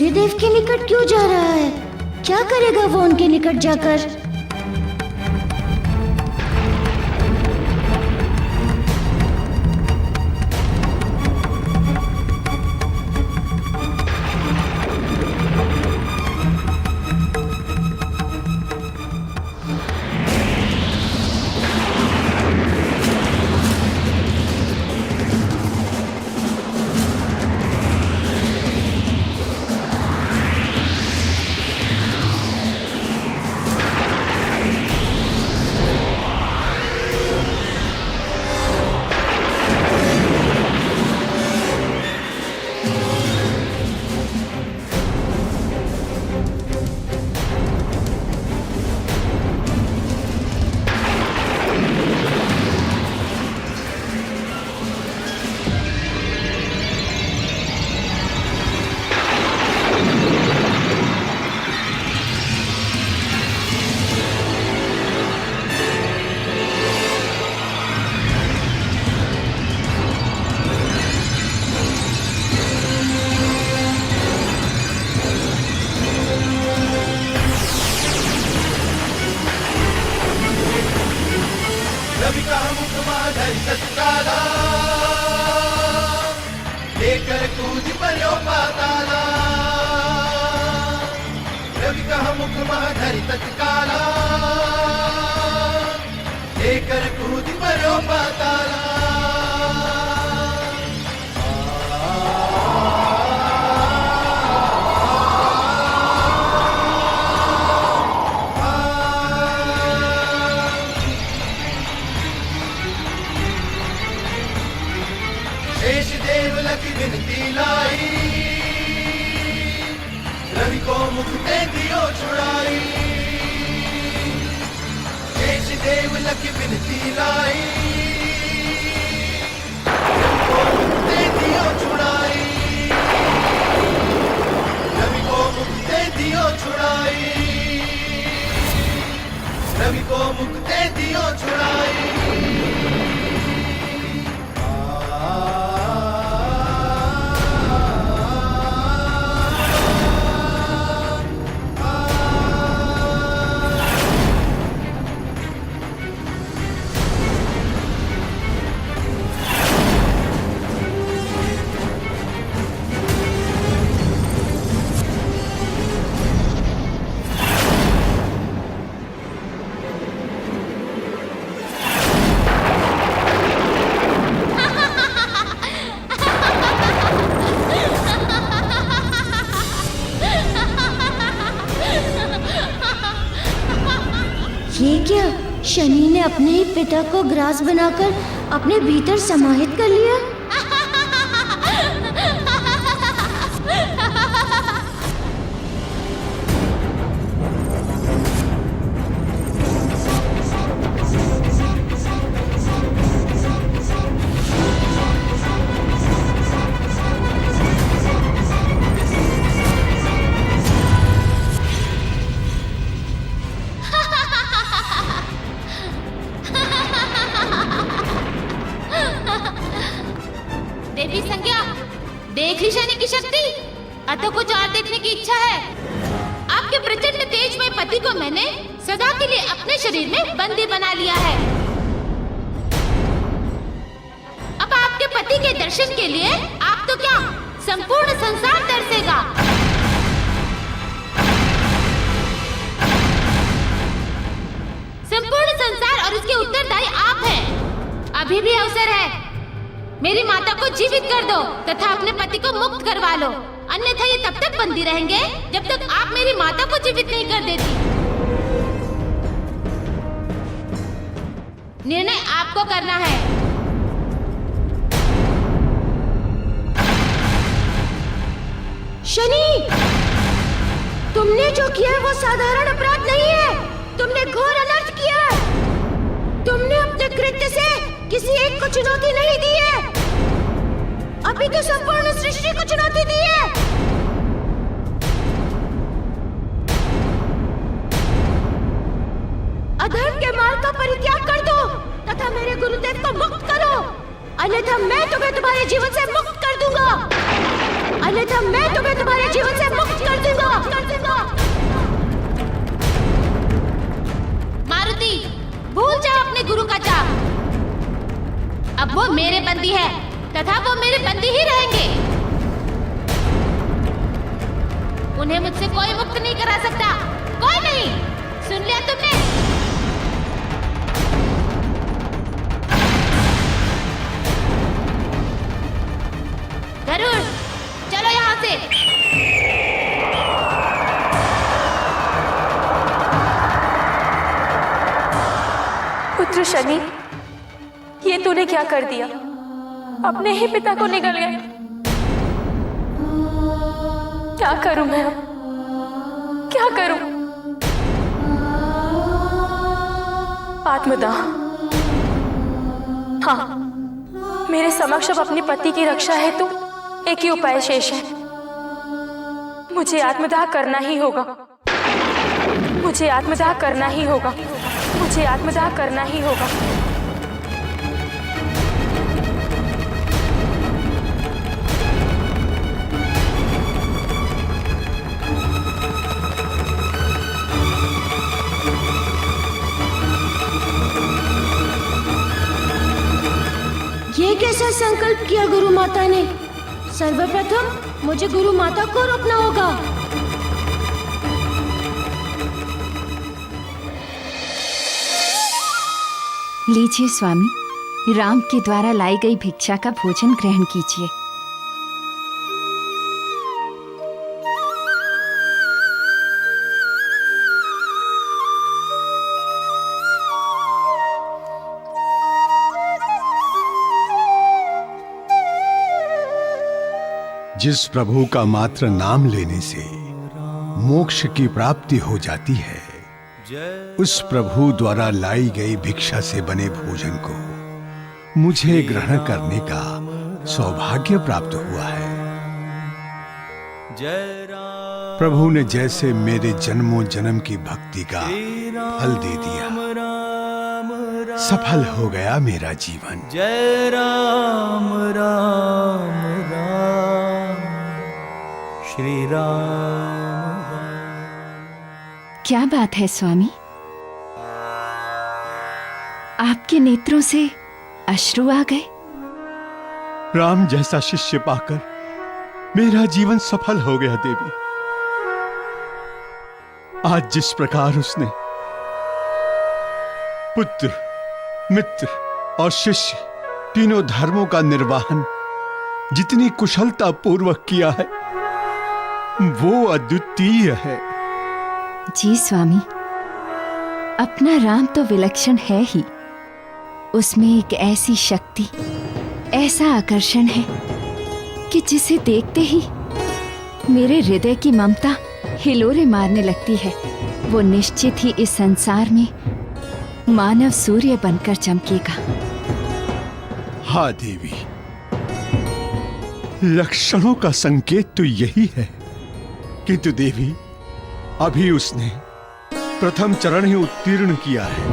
सूर्यदेव के निकट क्यों जा रहा है? क्या करेगा वो उनके निकट जाकर? लेकर कूद पर्यो पाताला, रवि कह मुख मह धरि तत्काला, लेकर कूद पर्यो पाताला। शेष देव लख विनती लाई, रवि को मुख ते दियो छुड़ाई। शेष देव लख विनती लाई, रवि को मुख ते दियो छुड़ाई। रवि को मुख ते दियो छुड़ाई, रवि को मुख ते दियो छुड़ाई। ये क्या? शनि ने अपने ही पिता को ग्रास बनाकर अपने भीतर समाहित कर लिया। देवी संज्ञा, देख ली शनि की शक्ति। अतः कुछ और देखने की इच्छा है। आपके प्रचंड तेजमय पति को मैंने सदा के लिए अपने शरीर में बंदी बना लिया है। अब आपके पति के दर्शन के लिए आप तो क्या संपूर्ण संसार तरसेगा। संपूर्ण संसार और उसके उत्तरदायी आप हैं। अभी भी अवसर है। मेरी माता को जीवित कर दो तथा अपने पति को मुक्त करवा लो, अन्यथा ये तब तक बंदी रहेंगे जब तक आप मेरी माता को जीवित नहीं कर देती। निर्णय आपको करना है। शनि, तुमने जो किया है वो साधारण अपराध नहीं है। तुमने घोर अनर्थ किया। तुमने अपने कृत्य से किसी एक को चुनौती नहीं दी है, अभी तो संपूर्ण सृष्टि को चुनौती दी है। अधर्म के मार्ग का परित्याग कर दो तथा मेरे गुरुदेव को मुक्त करो, अन्यथा मैं तुम्हें तुम्हारे जीवन से मुक्त कर दूंगा। अन्यथा मैं तुम्हें तुम्हारे जीवन से मुक्त कर दूंगा। मारुति, भूल जाओ अपने गुरु का जाप। अब वो मेरे बंदी है तथा वो मेरे बंदी ही रहेंगे। उन्हें मुझसे कोई मुक्त नहीं करा सकता, कोई नहीं। सुन लिया तुमने? गरुड़, चलो यहाँ से। पुत्र शनि, ये तूने क्या कर दिया? अपने ही पिता को निगल गया। क्या करूं मैं अब? क्या करूं? आत्मदाह। हाँ, मेरे समक्ष अब अपने पति की रक्षा हेतु एक ही उपाय शेष है। मुझे आत्मदाह करना ही होगा। मुझे आत्मदाह करना ही होगा। मुझे आत्मदाह करना ही होगा। ये कैसा संकल्प किया गुरु माता ने? सर्वप्रथम मुझे गुरु माता को रोकना होगा। लीजिए स्वामी, राम के द्वारा लाई गई भिक्षा का भोजन ग्रहण कीजिए। जिस प्रभु का मात्र नाम लेने से मोक्ष की प्राप्ति हो जाती है, उस प्रभु द्वारा लाई गई भिक्षा से बने भोजन को मुझे ग्रहण करने का सौभाग्य प्राप्त हुआ है। प्रभु ने जैसे मेरे जन्मों जन्म की भक्ति का फल दे दिया, सफल हो गया मेरा जीवन। जय राम राम राम श्री राम। क्या बात है स्वामी, आपके नेत्रों से अश्रु आ गए? राम जैसा शिष्य पाकर मेरा जीवन सफल हो गया देवी। आज जिस प्रकार उसने पुत्र, मित्र और शिष्य तीनों धर्मों का निर्वाहन जितनी कुशलता पूर्वक किया है, वो अद्वितीय है। जी स्वामी, अपना राम तो विलक्षण है ही। उसमें एक ऐसी शक्ति, ऐसा आकर्षण है कि जिसे देखते ही मेरे हृदय की ममता हिलोरे मारने लगती है। वो निश्चित ही इस संसार में मानव सूर्य बनकर चमकेगा। हाँ देवी, लक्षणों का संकेत तो यही है। किंतु देवी, अभी उसने प्रथम चरण ही उत्तीर्ण किया है।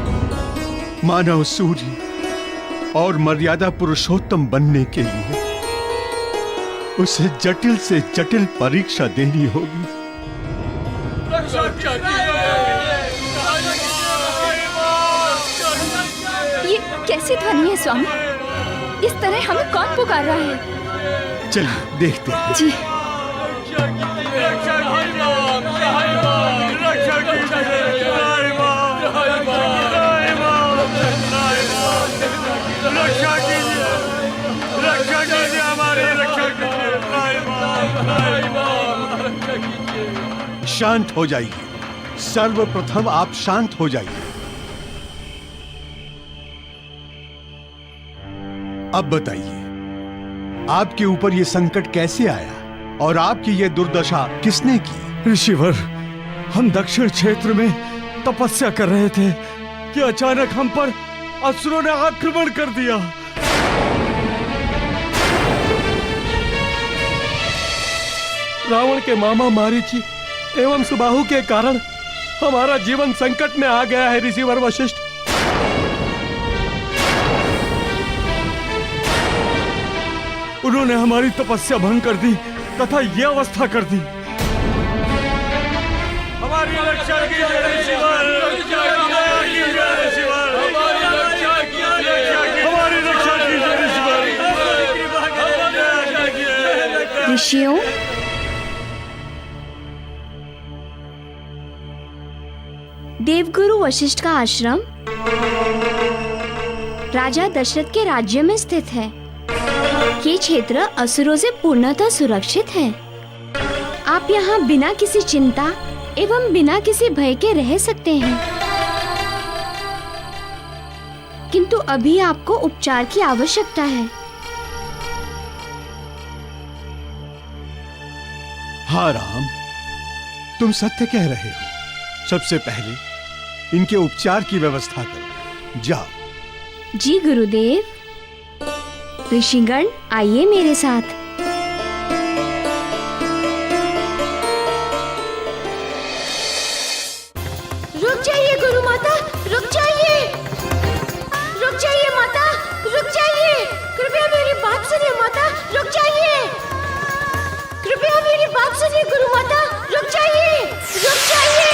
मानव सूर्य और मर्यादा पुरुषोत्तम बनने के लिए उसे जटिल से जटिल परीक्षा देनी होगी। ये कैसी ध्वनि है स्वामी? इस तरह हमें कौन पुकार रहा है? चलिए देखते हैं। जी। शांत हो जाइए। सर्वप्रथम आप शांत हो जाइए। अब बताइए, आपके ऊपर यह संकट कैसे आया और आपकी यह दुर्दशा किसने की? ऋषिवर, हम दक्षिण क्षेत्र में तपस्या कर रहे थे कि अचानक हम पर असुरों ने आक्रमण कर दिया। रावण के मामा मारीची एवं सुबाहु के कारण हमारा जीवन संकट में आ गया है ऋषिवर वशिष्ठ। उन्होंने हमारी तपस्या भंग कर दी तथा ये अवस्था कर दी। हमारी रक्षा कीजिए शिवर, हमारी रक्षा कीजिए शिवर। ऋषियों, देवगुरु वशिष्ठ का आश्रम राजा दशरथ के राज्य में स्थित है। ये क्षेत्र असुरों से पूर्णतः सुरक्षित है। आप यहाँ बिना किसी चिंता एवं बिना किसी भय के रह सकते हैं। किंतु अभी आपको उपचार की आवश्यकता है। हाँ राम, तुम सत्य कह रहे हो। सबसे पहले इनके उपचार की व्यवस्था करो। जाओ। जी गुरुदेव। ऋषिगण, आइए मेरे साथ। रुक जाइए गुरु माता, रुक जाइए, रुक जाइए माता, रुक जाइए। कृपया मेरी बात सुनिए माता, रुक जाइए। कृपया मेरी बात सुनिए गुरु माता, रुक जाइए, रुक जाइए।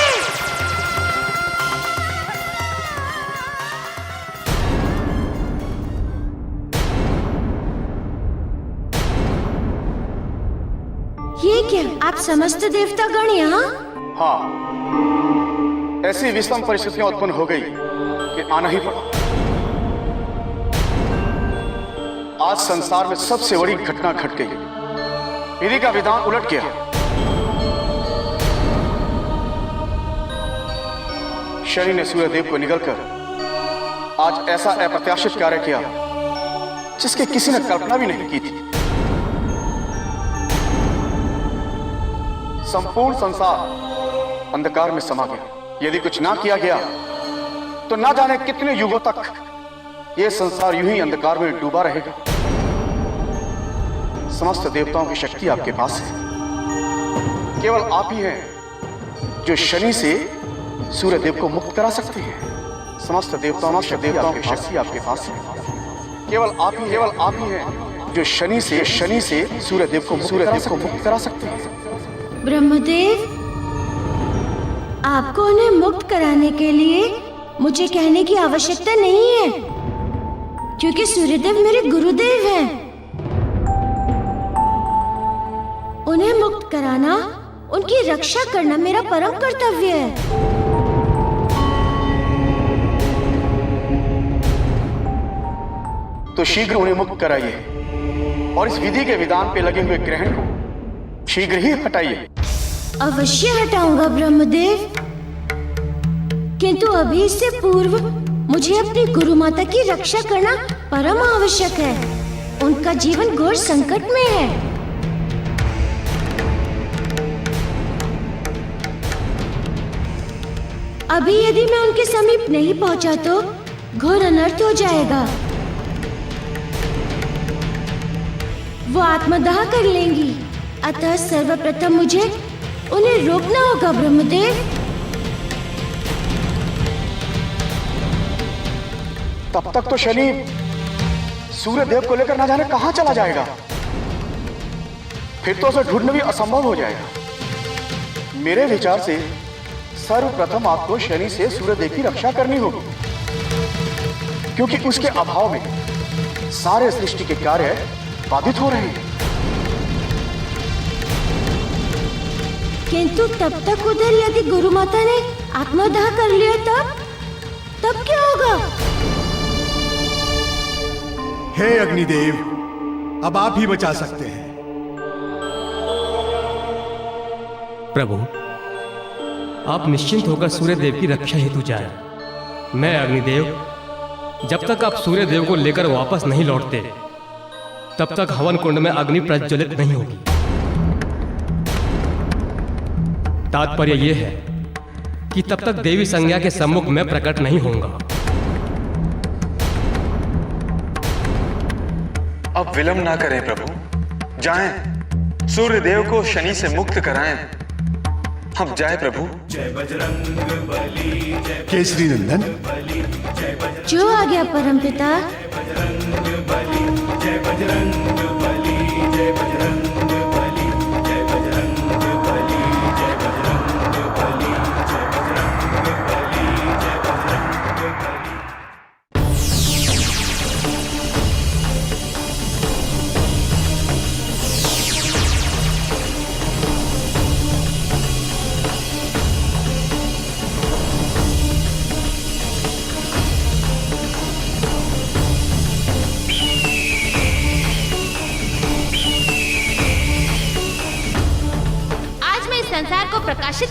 ये क्या, आप समस्त देवतागण यहाँ? हाँ, ऐसी विषम परिस्थितियां उत्पन्न हो गई कि आना ही पड़ा। आज संसार में सबसे बड़ी घटना घट गई। विधि का विधान उलट गया। शनि ने सूर्यदेव को निगलकर आज ऐसा अप्रत्याशित कार्य किया जिसकी किसी ने कल्पना भी नहीं की थी। संपूर्ण संसार अंधकार में समा गया। यदि कुछ ना किया गया तो ना जाने कितने युगों तक यह संसार यूं ही अंधकार में डूबा रहेगा। समस्त देवताओं की शक्ति आपके पास है। केवल आप ही हैं जो शनि से सूर्यदेव को मुक्त करा सकते हैं। समस्त देवताओं की शक्ति आपके पास है। केवल आप ही हैं जो शनि से सूर्यदेव को मुक्त करा सकते हैं। ब्रह्मदेव, आपको उन्हें मुक्त कराने के लिए मुझे कहने की आवश्यकता नहीं है, क्योंकि सूर्यदेव मेरे गुरुदेव हैं। उन्हें मुक्त कराना, उनकी रक्षा करना मेरा परम कर्तव्य है। तो शीघ्र उन्हें मुक्त कराइए और इस विधि के विधान पे लगे हुए ग्रहण को शीघ्र ही हटाइए। अवश्य हटाऊंगा ब्रह्मदेव, किंतु अभी इससे पूर्व मुझे अपनी गुरु माता की रक्षा करना परम आवश्यक है। उनका जीवन घोर संकट में है। अभी यदि मैं उनके समीप नहीं पहुंचा तो घोर अनर्थ हो जाएगा। वो आत्मदाह कर लेंगी। अतः सर्वप्रथम मुझे उन्हें रोकना होगा ब्रह्मदेव। तब तक तो शनि सूर्यदेव को लेकर ना जाने कहां चला जाएगा। फिर तो उसे ढूंढना भी असंभव हो जाएगा। मेरे विचार से सर्वप्रथम आपको शनि से सूर्यदेव की रक्षा करनी होगी, क्योंकि उसके अभाव में सारे सृष्टि के कार्य बाधित हो रहे हैं। किंतु तब तक उधर यदि गुरु माता ने आत्मदाह कर लिया तब क्या होगा? हे अग्निदेव, अब आप ही बचा सकते हैं। प्रभु, आप निश्चिंत होकर सूर्यदेव की रक्षा हेतु जाएं। मैं अग्निदेव, जब तक आप सूर्यदेव को लेकर वापस नहीं लौटते तब तक हवन कुंड में अग्नि प्रज्वलित नहीं होगी। तात्पर्य यह है कि तब तक देवी संज्ञा के सम्मुख में प्रकट नहीं होऊंगा। अब विलंब ना करें प्रभु, जाएं, सूर्यदेव को शनि से मुक्त कराएं। हम जाए प्रभु। जय बजरंग बली, जय केसरी नंदन, जो आ गया परमपिता। बजरंग बली, जय बजरंग बली, जय बजरंग बली,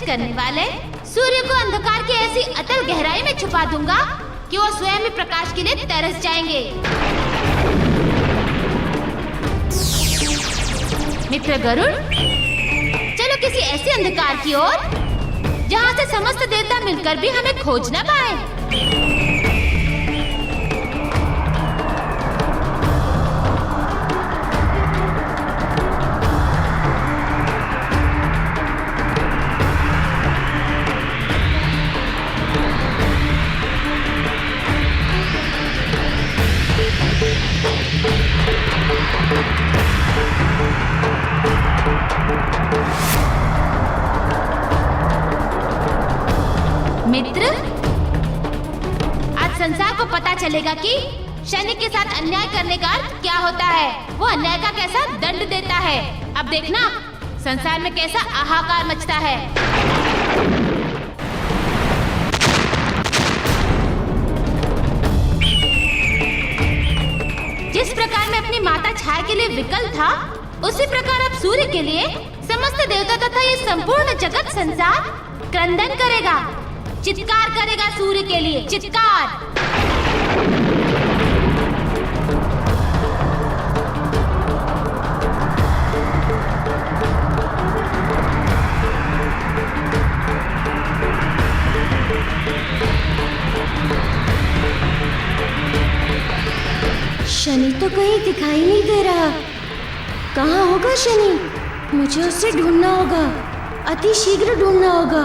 करने वाले सूर्य को अंधकार की ऐसी अतल गहराई में छुपा दूंगा कि वो स्वयं ही प्रकाश के लिए तरस जाएंगे। मित्र गरुड़, चलो किसी ऐसे अंधकार की ओर जहाँ से समस्त देवता मिलकर भी हमें खोज न पाए। मित्र, आज संसार को पता चलेगा कि शनि के साथ अन्याय करने का अर्थ क्या होता है, वो अन्याय का कैसा दंड देता है। अब देखना संसार में कैसा हाहाकार मचता है। जिस प्रकार मैं अपनी माता छाया के लिए विकल था, उसी प्रकार अब सूर्य के लिए समस्त देवता तथा ये संपूर्ण जगत संसार क्रंदन करेगा, चित्कार करेगा सूर्य के लिए, चित्कार। शनि तो कहीं दिखाई नहीं दे रहा। कहाँ होगा शनि? मुझे उसे ढूंढना होगा, अति शीघ्र ढूंढना होगा।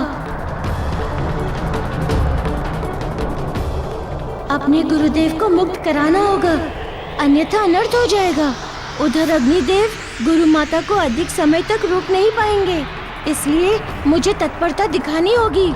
अपने गुरुदेव को मुक्त कराना होगा, अन्यथा अनर्थ हो जाएगा। उधर अग्निदेव गुरु माता को अधिक समय तक रोक नहीं पाएंगे, इसलिए मुझे तत्परता दिखानी होगी।